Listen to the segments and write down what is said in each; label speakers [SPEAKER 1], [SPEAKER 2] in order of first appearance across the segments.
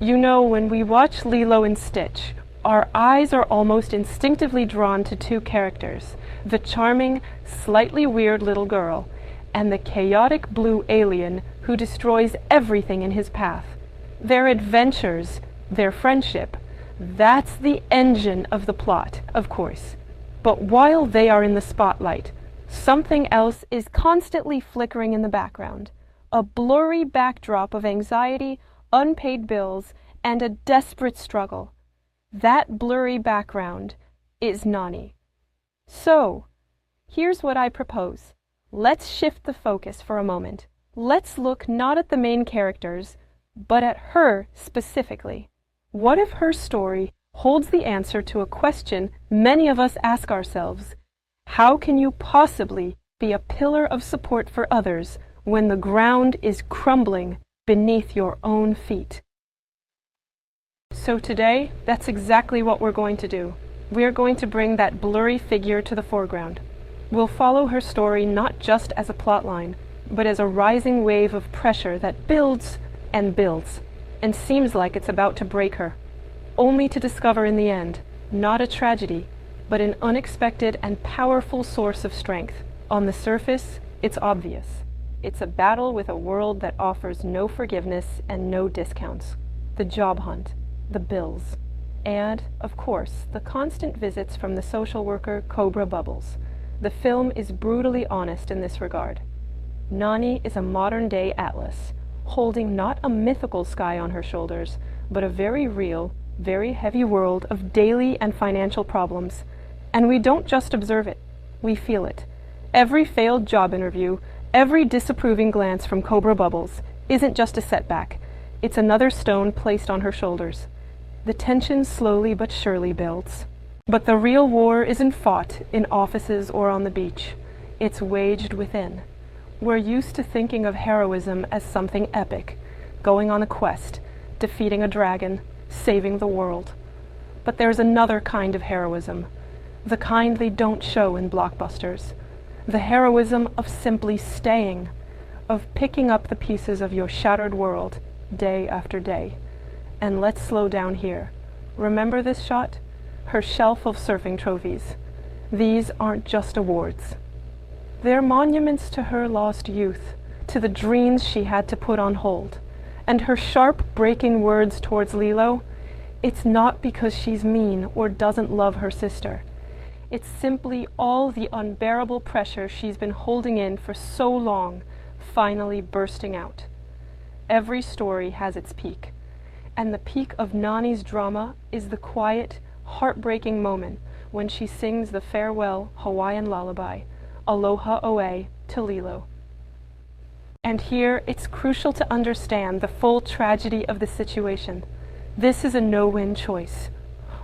[SPEAKER 1] You know, when we watch Lilo and Stitch, our eyes are almost instinctively drawn to two characters, the charming, slightly weird little girl, and the chaotic blue alien who destroys everything in his path. Their adventures, their friendship, that's the engine of the plot, of course. But while they are in the spotlight, something else is constantly flickering in the background, a blurry backdrop of anxiety, unpaid bills, and a desperate struggle. That blurry background is Nani. So, here's what I propose. Let's shift the focus for a moment. Let's look not at the main characters, but at her specifically. What if her story holds the answer to a question many of us ask ourselves? How can you possibly be a pillar of support for others when the ground is crumbling beneath your own feet? So today, that's exactly what we're going to do. We are going to bring that blurry figure to the foreground. We'll follow her story not just as a plotline, but as a rising wave of pressure that builds and builds, and seems like it's about to break her, only to discover in the end, not a tragedy, but an unexpected and powerful source of strength. On the surface, it's obvious. It's a battle with a world that offers no forgiveness and no discounts. The job hunt, the bills, and, of course, the constant visits from the social worker Cobra Bubbles. The film is brutally honest in this regard. Nani is a modern-day Atlas, holding not a mythical sky on her shoulders, but a very real, very heavy world of daily and financial problems. And we don't just observe it, we feel it. Every failed job interview, every disapproving glance from Cobra Bubbles isn't just a setback. It's another stone placed on her shoulders. The tension slowly but surely builds. But the real war isn't fought in offices or on the beach. It's waged within. We're used to thinking of heroism as something epic, going on a quest, defeating a dragon, saving the world. But there's another kind of heroism, the kind they don't show in blockbusters. The heroism of simply staying, of picking up the pieces of your shattered world day after day. And let's slow down here. Remember this shot? Her shelf of surfing trophies. These aren't just awards. They're monuments to her lost youth, to the dreams she had to put on hold. And her sharp, breaking words towards Lilo, it's not because she's mean or doesn't love her sister. It's simply all the unbearable pressure she's been holding in for so long, finally bursting out. Every story has its peak, and the peak of Nani's drama is the quiet, heartbreaking moment when she sings the farewell Hawaiian lullaby, Aloha Oe, to Lilo. And here, it's crucial to understand the full tragedy of the situation. This is a no-win choice.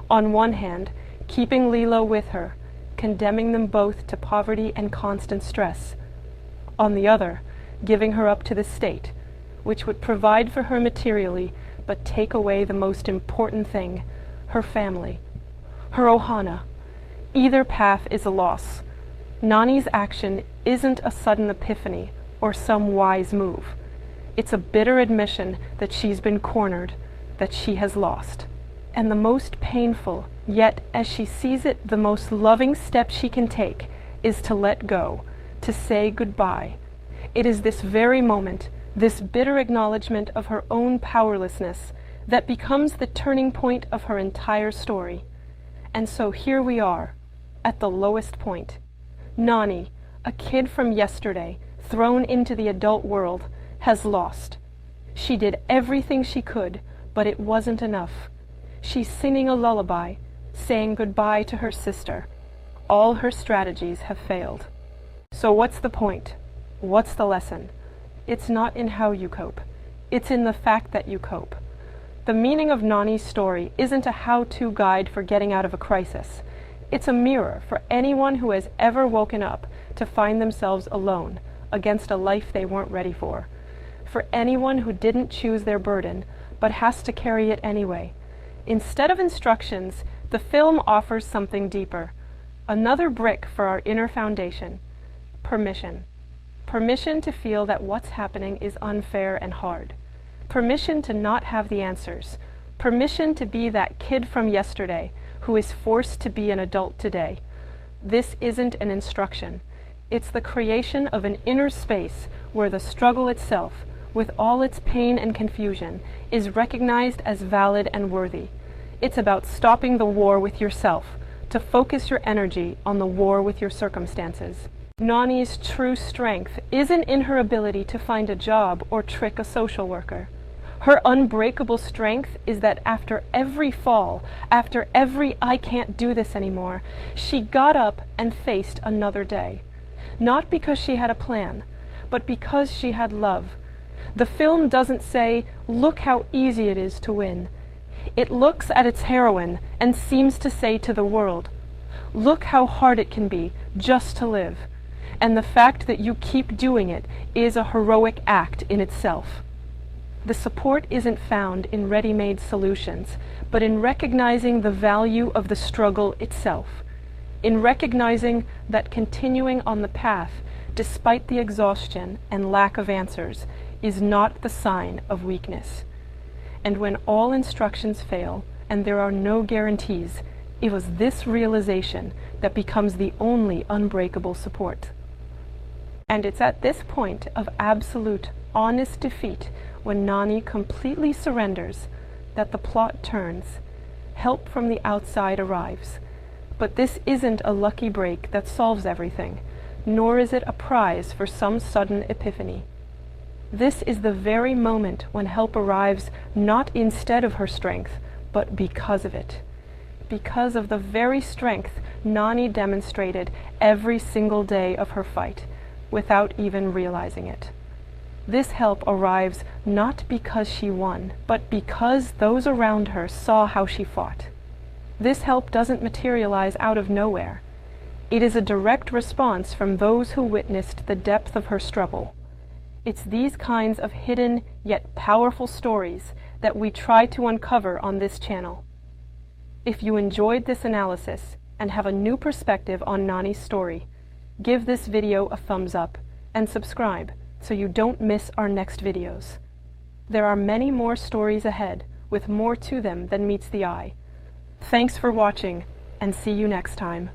[SPEAKER 1] On one hand, keeping Lilo with her, condemning them both to poverty and constant stress. On the other, giving her up to the state, which would provide for her materially, but take away the most important thing, her family, her Ohana. Either path is a loss. Nani's action isn't a sudden epiphany or some wise move. It's a bitter admission that she's been cornered, that she has lost. And the most painful, yet as she sees it, the most loving step she can take is to let go, to say goodbye. It is this very moment, this bitter acknowledgement of her own powerlessness, that becomes the turning point of her entire story. And so here we are, at the lowest point. Nani, a kid from yesterday, thrown into the adult world, has lost. She did everything she could, but it wasn't enough. She's singing a lullaby, saying goodbye to her sister. All her strategies have failed. So what's the point? What's the lesson? It's not in how you cope. It's in the fact that you cope. The meaning of Nani's story isn't a how-to guide for getting out of a crisis. It's a mirror for anyone who has ever woken up to find themselves alone against a life they weren't ready for. For anyone who didn't choose their burden, but has to carry it anyway. Instead of instructions, the film offers something deeper. Another brick for our inner foundation. Permission. Permission to feel that what's happening is unfair and hard. Permission to not have the answers, permission to be that kid from yesterday who is forced to be an adult today. This isn't an instruction. It's the creation of an inner space where the struggle itself, with all its pain and confusion, is recognized as valid and worthy. It's about stopping the war with yourself, to focus your energy on the war with your circumstances. Nani's true strength isn't in her ability to find a job or trick a social worker. Her unbreakable strength is that after every fall, after every "I can't do this anymore," she got up and faced another day. Not because she had a plan, but because she had love. The film doesn't say, "Look how easy it is to win." It looks at its heroine and seems to say to the world, "Look how hard it can be just to live." And the fact that you keep doing it is a heroic act in itself. The support isn't found in ready-made solutions, but in recognizing the value of the struggle itself, in recognizing that continuing on the path, despite the exhaustion and lack of answers, is not the sign of weakness. And when all instructions fail, and there are no guarantees, it was this realization that becomes the only unbreakable support. And it's at this point of absolute, honest defeat, when Nani completely surrenders, that the plot turns. Help from the outside arrives. But this isn't a lucky break that solves everything, nor is it a prize for some sudden epiphany. This is the very moment when help arrives not instead of her strength, but because of it. Because of the very strength Nani demonstrated every single day of her fight, without even realizing it. This help arrives not because she won, but because those around her saw how she fought. This help doesn't materialize out of nowhere. It is a direct response from those who witnessed the depth of her struggle. It's these kinds of hidden yet powerful stories that we try to uncover on this channel. If you enjoyed this analysis and have a new perspective on Nani's story, give this video a thumbs up and subscribe so you don't miss our next videos. There are many more stories ahead, with more to them than meets the eye. Thanks for watching, and see you next time.